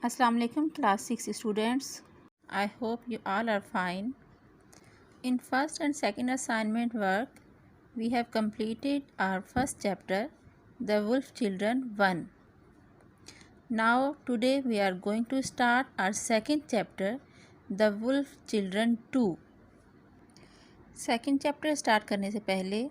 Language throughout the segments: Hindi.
Assalamu alaikum class 6 students. I hope you all are fine. In first and second assignment work, we have completed our first chapter, The Wolf Children 1. Now today we are going to start our second chapter, The Wolf Children 2. Second chapter start करने से पहले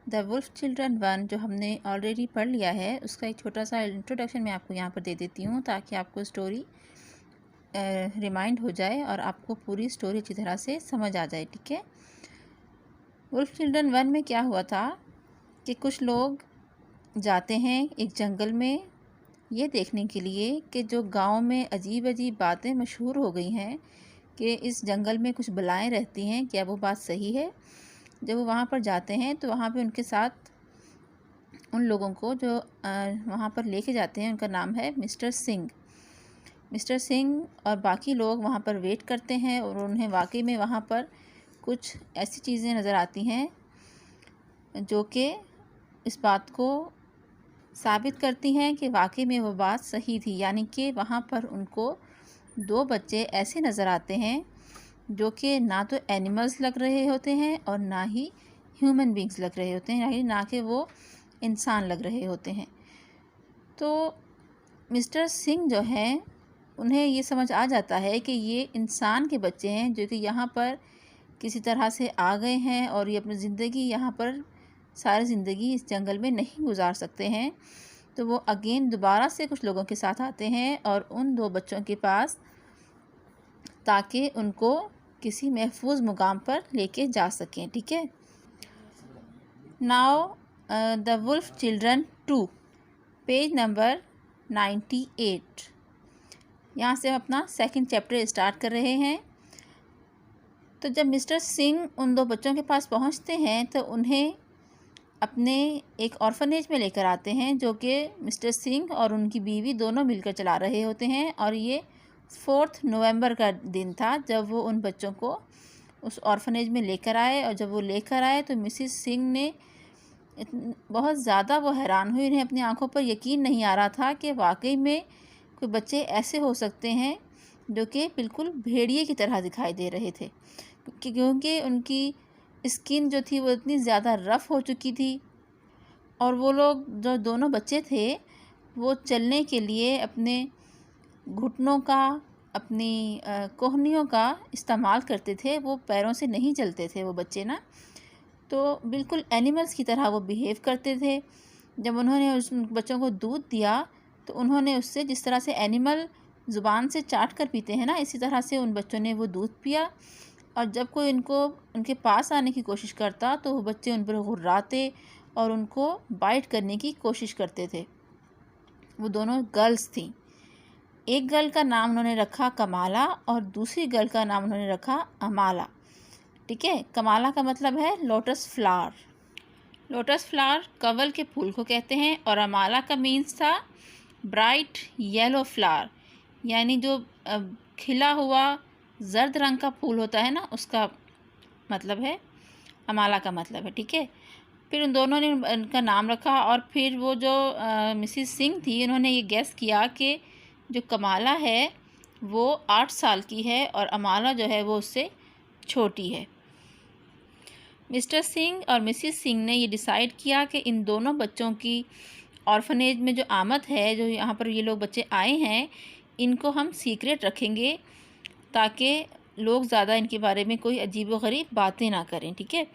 द वुल्फ चिल्ड्रन 1 जो हमने ऑलरेडी पढ़ लिया है उसका एक छोटा सा इंट्रोडक्शन मैं आपको यहाँ पर दे देती हूँ ताकि आपको स्टोरी रिमाइंड हो जाए और आपको पूरी स्टोरी अच्छी तरह से समझ आ जाए। ठीक है, वुल्फ चिल्ड्रन 1 में क्या हुआ था कि कुछ लोग जाते हैं एक जंगल में ये देखने के लिए कि जो गांव में अजीब अजीब बातें मशहूर हो गई हैं कि इस जंगल में कुछ बलाएं रहती हैं, क्या वो बात सही है। जब वो वहाँ पर जाते हैं तो वहाँ पे उनके साथ उन लोगों को जो वहाँ पर लेके जाते हैं उनका नाम है मिस्टर सिंह। मिस्टर सिंह और बाकी लोग वहाँ पर वेट करते हैं और उन्हें वाकई में वहाँ पर कुछ ऐसी चीज़ें नज़र आती हैं जो कि इस बात को साबित करती हैं कि वाकई में वो बात सही थी। यानी कि वहाँ पर उनको दो बच्चे ऐसे नज़र आते हैं जो कि ना तो एनिमल्स लग रहे होते हैं और ना ही ह्यूमन बींग्स लग रहे होते हैं, यानी ना कि वो इंसान लग रहे होते हैं। तो मिस्टर सिंह जो हैं उन्हें ये समझ आ जाता है कि ये इंसान के बच्चे हैं जो कि यहाँ पर किसी तरह से आ गए हैं और ये अपनी ज़िंदगी यहाँ पर सारी ज़िंदगी इस जंगल में नहीं गुजार सकते हैं। तो वो अगेन दोबारा से कुछ लोगों के साथ आते हैं और उन दो बच्चों के पास ताकि उनको किसी महफूज मुकाम पर लेके जा सकें। ठीक है, now the wolf children 2 page number 98। यहाँ से हम अपना सेकंड चैप्टर स्टार्ट कर रहे हैं। तो जब मिस्टर सिंह उन दो बच्चों के पास पहुँचते हैं तो उन्हें अपने एक ऑर्फनेज में लेकर आते हैं जो कि मिस्टर सिंह और उनकी बीवी दोनों मिलकर चला रहे होते हैं। और ये 4 नवंबर का दिन था जब वो उन बच्चों को उस ऑर्फनेज में लेकर आए। और जब वो लेकर आए तो मिसिस सिंह ने बहुत ज़्यादा वो हैरान हुई, उन्हें अपनी आंखों पर यकीन नहीं आ रहा था कि वाकई में कोई बच्चे ऐसे हो सकते हैं जो कि बिल्कुल भेड़िए की तरह दिखाई दे रहे थे, क्योंकि उनकी स्किन जो थी वो इतनी ज़्यादा रफ़ हो चुकी थी। और वो लोग जो दोनों बच्चे थे वो चलने के लिए अपने घुटनों का, अपनी कोहनियों का इस्तेमाल करते थे, वो पैरों से नहीं चलते थे वो बच्चे ना। तो बिल्कुल एनिमल्स की तरह वो बिहेव करते थे। जब उन्होंने उस बच्चों को दूध दिया तो उन्होंने उससे जिस तरह से एनिमल ज़ुबान से चाट कर पीते हैं ना, इसी तरह से उन बच्चों ने वो दूध पिया। और जब कोई इनको उनके पास आने की कोशिश करता तो वो बच्चे उन पर गुर्राते और उनको बाइट करने की कोशिश करते थे। वो दोनों गर्ल्स थीं। एक गर्ल का नाम उन्होंने रखा कमाला और दूसरी गर्ल का नाम उन्होंने रखा अमाला। ठीक है, कमाला का मतलब है लोटस फ्लावर। लोटस फ्लावर कवल के फूल को कहते हैं और अमाला का मीन्स था ब्राइट येलो फ्लावर, यानी जो खिला हुआ जर्द रंग का फूल होता है ना, उसका मतलब है अमाला का मतलब है। ठीक है, फिर उन दोनों ने उनका नाम रखा और फिर वो जो मिसिस सिंह थी उन्होंने ये गेस किया कि जो कमाला है वो 8 साल की है और अमाला जो है वो उससे छोटी है। मिस्टर सिंह और मिसिस सिंह ने ये डिसाइड किया कि इन दोनों बच्चों की ऑर्फनेज में जो आमद है, जो यहाँ पर ये लोग बच्चे आए हैं, इनको हम सीक्रेट रखेंगे ताकि लोग ज़्यादा इनके बारे में कोई अजीब व गरीब बातें ना करें। ठीक है,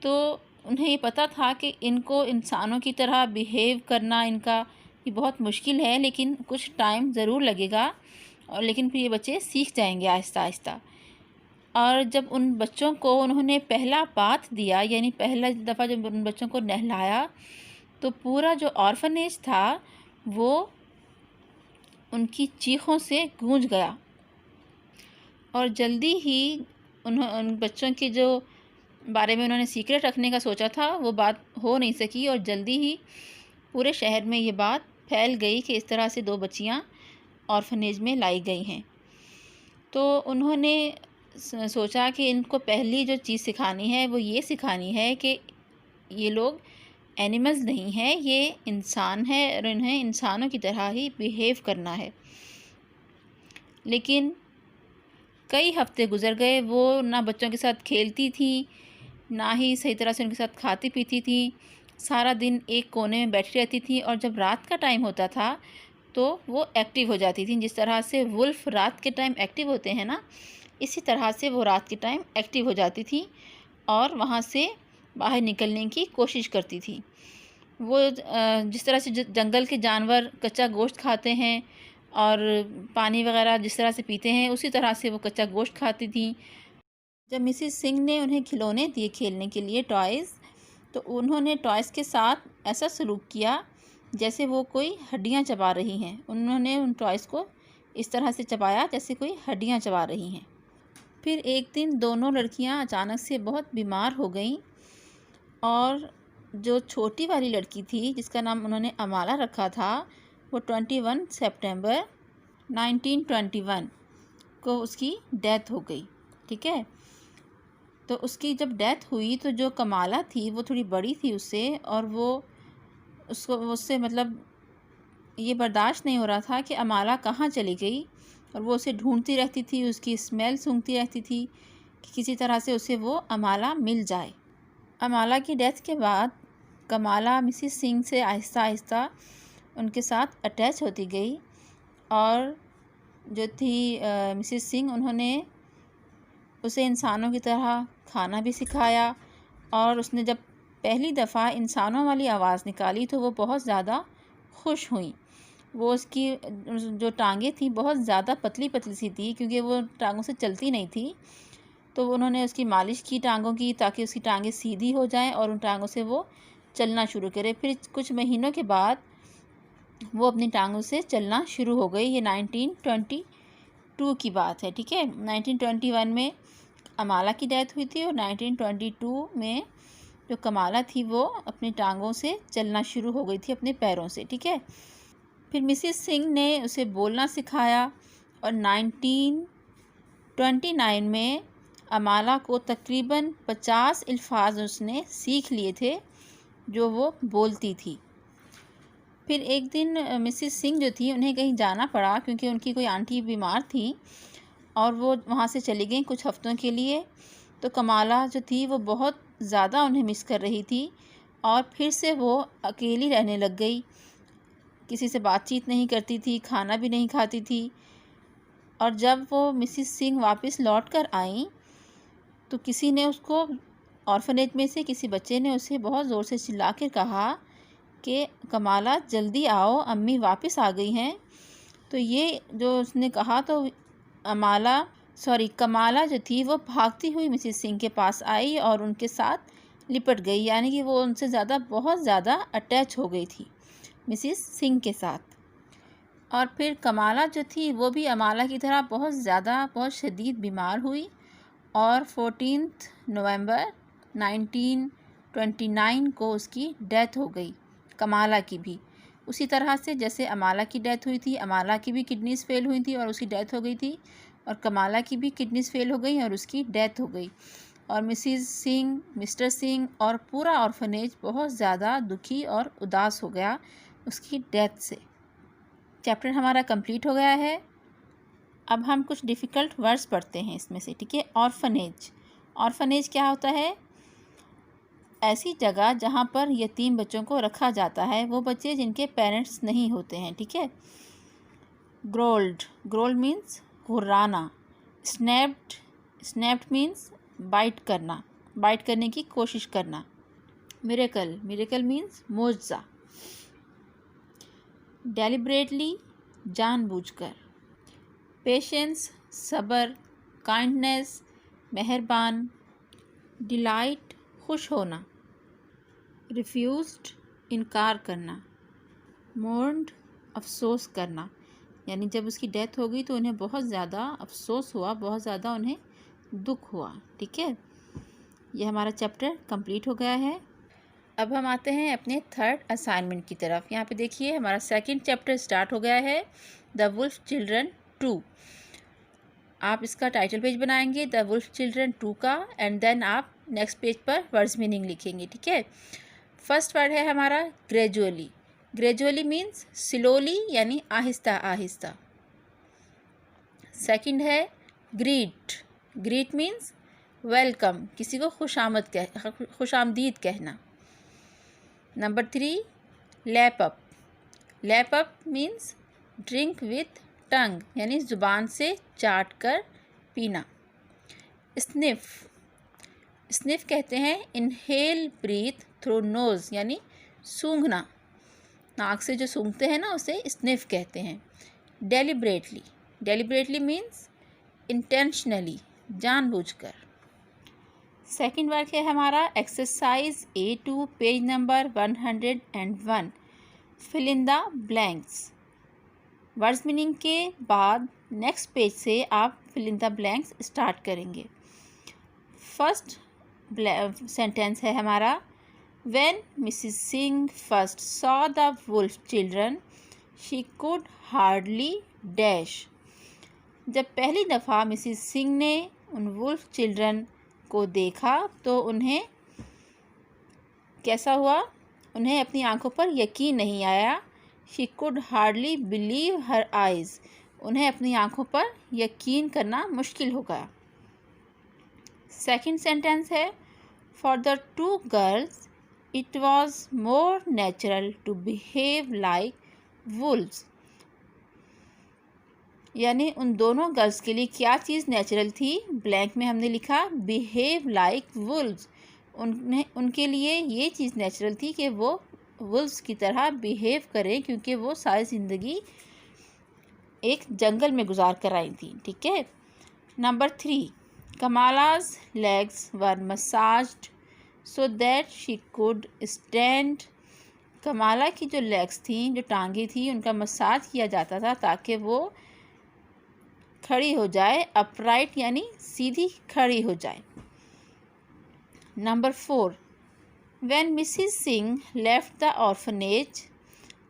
तो उन्हें ये पता था कि इनको इंसानों की तरह बिहेव करना इनका ये बहुत मुश्किल है, लेकिन कुछ टाइम ज़रूर लगेगा और लेकिन फिर ये बच्चे सीख जाएंगे आहिस्ता आहिस्ता। और जब उन बच्चों को उन्होंने पहला बाथ दिया, यानी पहला दफ़ा जब उन बच्चों को नहलाया, तो पूरा जो ऑर्फनेज था वो उनकी चीखों से गूंज गया। और जल्दी ही उन बच्चों के जो बारे में उन्होंने सीक्रेट रखने का सोचा था वो बात हो नहीं सकी और जल्दी ही पूरे शहर में ये बात फैल गई कि इस तरह से दो बच्चियां ऑर्फनेज में लाई गई हैं। तो उन्होंने सोचा कि इनको पहली जो चीज़ सिखानी है वो ये सिखानी है कि ये लोग एनिमल्स नहीं हैं, ये इंसान है और इन्हें इंसानों की तरह ही बिहेव करना है। लेकिन कई हफ्ते गुजर गए, वो ना बच्चों के साथ खेलती थी, ना ही सही तरह से उनके साथ खाती पीती थी। सारा दिन एक कोने में बैठी रहती थी और जब रात का टाइम होता था तो वो एक्टिव हो जाती थी। जिस तरह से वुल्फ रात के टाइम एक्टिव होते हैं ना, इसी तरह से वो रात के टाइम एक्टिव हो जाती थी और वहाँ से बाहर निकलने की कोशिश करती थी। वो जिस तरह से जंगल के जानवर कच्चा गोश्त खाते हैं और पानी वगैरह जिस तरह से पीते हैं, उसी तरह से वो कच्चा गोश्त खाती थी। जब मिसिस सिंह ने उन्हें खिलौने दिए खेलने के लिए, टॉयज़, तो उन्होंने टॉयज़ के साथ ऐसा सलूक किया जैसे वो कोई हड्डियाँ चबा रही हैं। उन्होंने उन टॉयज़ को इस तरह से चबाया जैसे कोई हड्डियाँ चबा रही हैं। फिर एक दिन दोनों लड़कियां अचानक से बहुत बीमार हो गईं और जो छोटी वाली लड़की थी जिसका नाम उन्होंने अमाला रखा था, वो 21 सितंबर 1921 को उसकी डेथ हो गई। ठीक है, तो उसकी जब डेथ हुई तो जो कमाला थी वो थोड़ी बड़ी थी उससे, और वो उसको उससे मतलब ये बर्दाश्त नहीं हो रहा था कि अमाला कहाँ चली गई, और वो उसे ढूंढती रहती थी, उसकी स्मेल सूंघती रहती थी कि किसी तरह से उसे वो अमाला मिल जाए। अमाला की डेथ के बाद कमाला मिसिस सिंह से आहिस्ता आहिस्ता उनके साथ अटैच होती गई, और जो थी मिसिस सिंह, उन्होंने उसे इंसानों की तरह खाना भी सिखाया, और उसने जब पहली दफ़ा इंसानों वाली आवाज़ निकाली तो वो बहुत ज़्यादा खुश हुई। वो उसकी जो टांगें थी बहुत ज़्यादा पतली पतली सी थी, क्योंकि वो टांगों से चलती नहीं थी, तो उन्होंने उसकी मालिश की टांगों की, ताकि उसकी टांगें सीधी हो जाएं और उन टांगों से वो चलना शुरू करे। फिर कुछ महीनों के बाद वो अपनी टांगों से चलना शुरू हो गई। ये 1922 की बात है। ठीक है, 1921 में अमाला की डेथ हुई थी और 1922 में जो कमाला थी वो अपनी टांगों से चलना शुरू हो गई थी, अपने पैरों से। ठीक है, फिर मिसिस सिंह ने उसे बोलना सिखाया, और 1929 में अमाला को तकरीबन 50 अल्फाज उसने सीख लिए थे जो वो बोलती थी। फिर एक दिन मिसिस सिंह जो थी, उन्हें कहीं जाना पड़ा क्योंकि उनकी कोई आंटी बीमार थी, और वो वहाँ से चली गई कुछ हफ्तों के लिए। तो कमाला जो थी वो बहुत ज़्यादा उन्हें मिस कर रही थी, और फिर से वो अकेली रहने लग गई, किसी से बातचीत नहीं करती थी, खाना भी नहीं खाती थी। और जब वो मिसिस सिंह वापस लौट कर आई तो किसी ने उसको, ऑर्फनेज में से किसी बच्चे ने उसे बहुत ज़ोर से चिल्ला कर कहा कि कमाला जल्दी आओ, अम्मी वापस आ गई हैं। तो ये जो उसने कहा तो कमाला जो थी वो भागती हुई मिसिस सिंह के पास आई और उनके साथ लिपट गई, यानी कि वो उनसे बहुत ज़्यादा अटैच हो गई थी मिसिस सिंह के साथ। और फिर कमाला जो थी वो भी अमाला की तरह बहुत शदीद बीमार हुई, और 14 नवंबर 1929 को उसकी डेथ हो गई, कमाला की भी। उसी तरह से जैसे अमाला की डेथ हुई थी, अमाला की भी किडनीज़ फेल हुई थी और उसकी डेथ हो गई थी, और कमाला की भी किडनीज़ फेल हो गई और उसकी डेथ हो गई। और मिसिस सिंह, मिस्टर सिंह और पूरा ऑर्फनेज बहुत ज़्यादा दुखी और उदास हो गया उसकी डेथ से। चैप्टर हमारा कंप्लीट हो गया है। अब हम कुछ डिफ़िकल्ट वर्ड्स पढ़ते हैं इसमें से। ठीक है, ऑर्फनेज। ऑर्फनेज क्या होता है? ऐसी जगह जहाँ पर यतीम बच्चों को रखा जाता है, वो बच्चे जिनके पेरेंट्स नहीं होते हैं। ठीक है। ग्रोल्ड मीन्स हुर्राना। स्नैप्ड मीन्स बाइट करना, बाइट करने की कोशिश करना। मिरेकल मीन्स मोज़ा। डेलिब्रेटली, जानबूझकर। पेशेंस, सब्र। काइंडनेस, मेहरबान। डिलाइट, खुश होना। रिफ्यूज्ड, इनकार करना। मोर्न्ड, अफसोस करना, यानी जब उसकी डेथ हो गई तो उन्हें बहुत ज़्यादा अफसोस हुआ, बहुत ज़्यादा उन्हें दुख हुआ। ठीक है, ये हमारा चैप्टर कंप्लीट हो गया है। अब हम आते हैं अपने थर्ड असाइनमेंट की तरफ। यहाँ पे देखिए हमारा सेकंड चैप्टर स्टार्ट हो गया है, द वुल्फ चिल्ड्रन 2। आप इसका टाइटल पेज बनाएंगे द वुल्फ चिल्ड्रन 2 का, एंड देन आप नेक्स्ट पेज पर वर्ड्स मीनिंग लिखेंगे। ठीक है, फर्स्ट वर्ड है हमारा ग्रेजुअली। ग्रेजुअली मीन्स स्लोली, यानी आहिस्ता आहिस्ता। सेकंड है ग्रीट, ग्रीट मीन्स वेलकम, किसी को खुशामदीद कहना। Number 3 lap up, lap up means drink with tongue, यानी ज़ुबान से चाट कर पीना। स्निफ, स्निफ कहते हैं इनहेल ब्रीथ थ्रू नोज़, यानी सूंघना, नाक से जो सूंघते हैं ना उसे स्निफ कहते हैं। डेलिब्रेटली, डेलिब्रेटली मीन्स इंटेंशनली, जानबूझकर। सेकंड वर्क है हमारा exercise A2 page number 101, fill in the blanks. Words meaning के बाद नेक्स्ट पेज से आप fill in the blanks start करेंगे। फर्स्ट सेंटेंस है हमारा When Mrs. Singh first saw the wolf children, she could hardly dash. जब पहली दफ़ा मिसिस सिंह ने उन वुल्फ चिल्ड्रन को देखा तो उन्हें कैसा हुआ, उन्हें अपनी आंखों पर यकीन नहीं आया। She could hardly believe her eyes. उन्हें अपनी आंखों पर यकीन करना मुश्किल हो गया। सेकंड सेंटेंस है For the two girls, it was more natural to behave like wolves. यानी उन दोनों गर्ल्स के लिए क्या चीज़ नेचुरल थी, ब्लैंक में हमने लिखा बिहेव लाइक वुल्व्स। उनके लिए ये चीज़ नेचुरल थी कि वो वुल्व्स की तरह बिहेव करें, क्योंकि वो सारी ज़िंदगी एक जंगल में गुजार कर आई थी। ठीक है। Number 3 Kamala's legs were massaged so that she could stand. Kamala की जो लेग्स थी, जो टांगे थी, उनका मसाज किया जाता था ताकि वो खड़ी हो जाए, अपराइट यानी सीधी खड़ी हो जाए। Number 4 when Mrs Singh left the orphanage,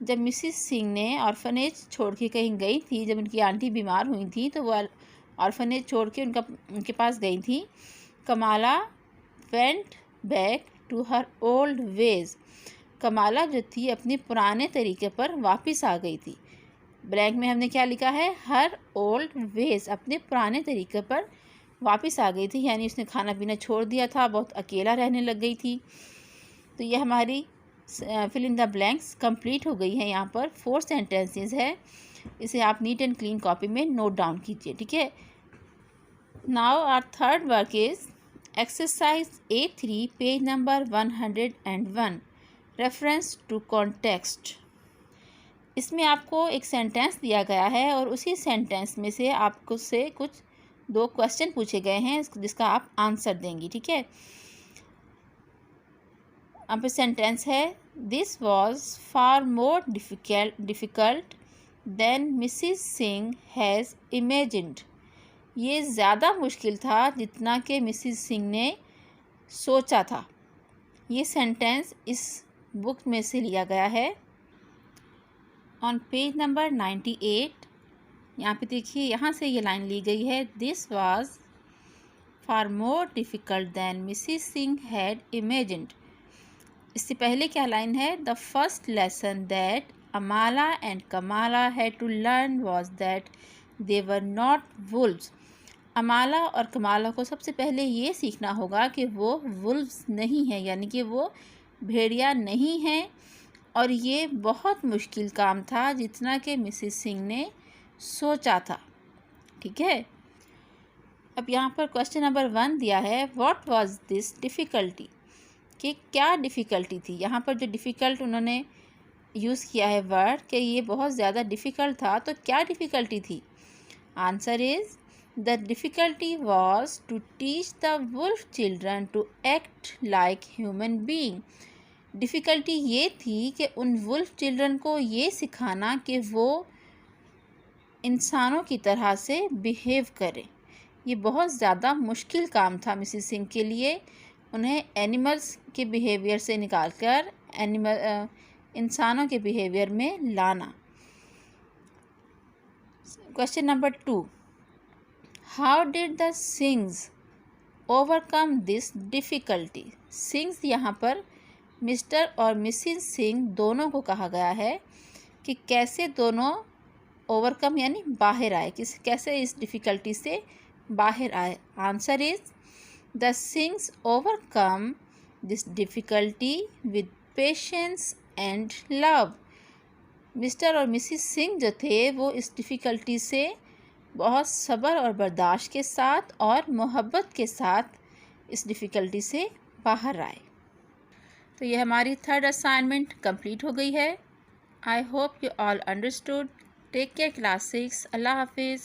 जब मिसिस सिंह ने ऑर्फनेज छोड़ के कहीं गई थी, जब उनकी आंटी बीमार हुई थी तो वो ऑर्फनेज छोड़ के उनके पास गई थी। Kamala went back to her old ways, Kamala जो थी अपने पुराने तरीके पर वापस आ गई थी। ब्लैंक में हमने क्या लिखा है, हर ओल्ड वेज, अपने पुराने तरीके पर वापस आ गई थी, यानी उसने खाना पीना छोड़ दिया था, बहुत अकेला रहने लग गई थी। तो ये हमारी fill in the blanks complete हो गई है। यहाँ पर 4 सेंटेंसेस है, इसे आप नीट एंड क्लीन कॉपी में नोट डाउन कीजिए। ठीक है। Now our third work is exercise A3 page number 101, reference to context. इसमें आपको एक सेंटेंस दिया गया है और उसी सेंटेंस में से आपको से कुछ 2 क्वेश्चन पूछे गए हैं जिसका आप आंसर देंगी। ठीक है। यहाँ पे सेंटेंस है this was far more difficult than Mrs Singh has imagined. ये ज़्यादा मुश्किल था जितना कि मिसिस सिंह ने सोचा था। ये सेंटेंस इस बुक में से लिया गया है। ऑन पेज नंबर 98 यहाँ पे देखिए, यहाँ से ये लाइन ली गई है this was far more difficult than Mrs Singh had imagined. इससे पहले क्या लाइन है, the first lesson that Amala and Kamala had to learn was that they were not wolves. Amala और कमाला को सबसे पहले ये सीखना होगा कि वो वुल्व्स नहीं है, यानी कि वो भेड़िया नहीं हैं, और ये बहुत मुश्किल काम था जितना कि मिसिस सिंह ने सोचा था। ठीक है। अब यहाँ पर क्वेश्चन नंबर 1 दिया है व्हाट वाज दिस डिफ़िकल्टी, कि क्या डिफ़िकल्टी थी। यहाँ पर जो डिफ़िकल्ट उन्होंने यूज़ किया है वर्ड कि ये बहुत ज़्यादा डिफ़िकल्ट था, तो क्या डिफ़िकल्टी थी। Answer is the difficulty was to teach the wolf children to act like human being. Difficulty ये थी कि उन वुल्फ चिल्ड्रन को ये सिखाना कि वो इंसानों की तरह से बिहेव करें। ये बहुत ज़्यादा मुश्किल काम था मिसिस सिंह के लिए, उन्हें एनिमल्स के बिहेवियर से निकालकर इंसानों के बिहेवियर में लाना। Question number 2 how did the sings overcome this difficulty. Sings यहाँ पर मिस्टर और मिसिस सिंह दोनों को कहा गया है कि कैसे दोनों ओवरकम यानी बाहर आए, कैसे इस डिफ़िकल्टी से बाहर आए। Answer is the sings overcome this difficulty with patience and love. Mister और मिसिस सिंह जो थे वो इस डिफ़िकल्टी से बहुत सब्र और बर्दाश्त के साथ और मोहब्बत के साथ इस डिफ़िकल्टी से बाहर आए। तो ये हमारी थर्ड असाइनमेंट कंप्लीट हो गई है। I hope you all understood. Take care class 6। अल्लाह हाफिज़।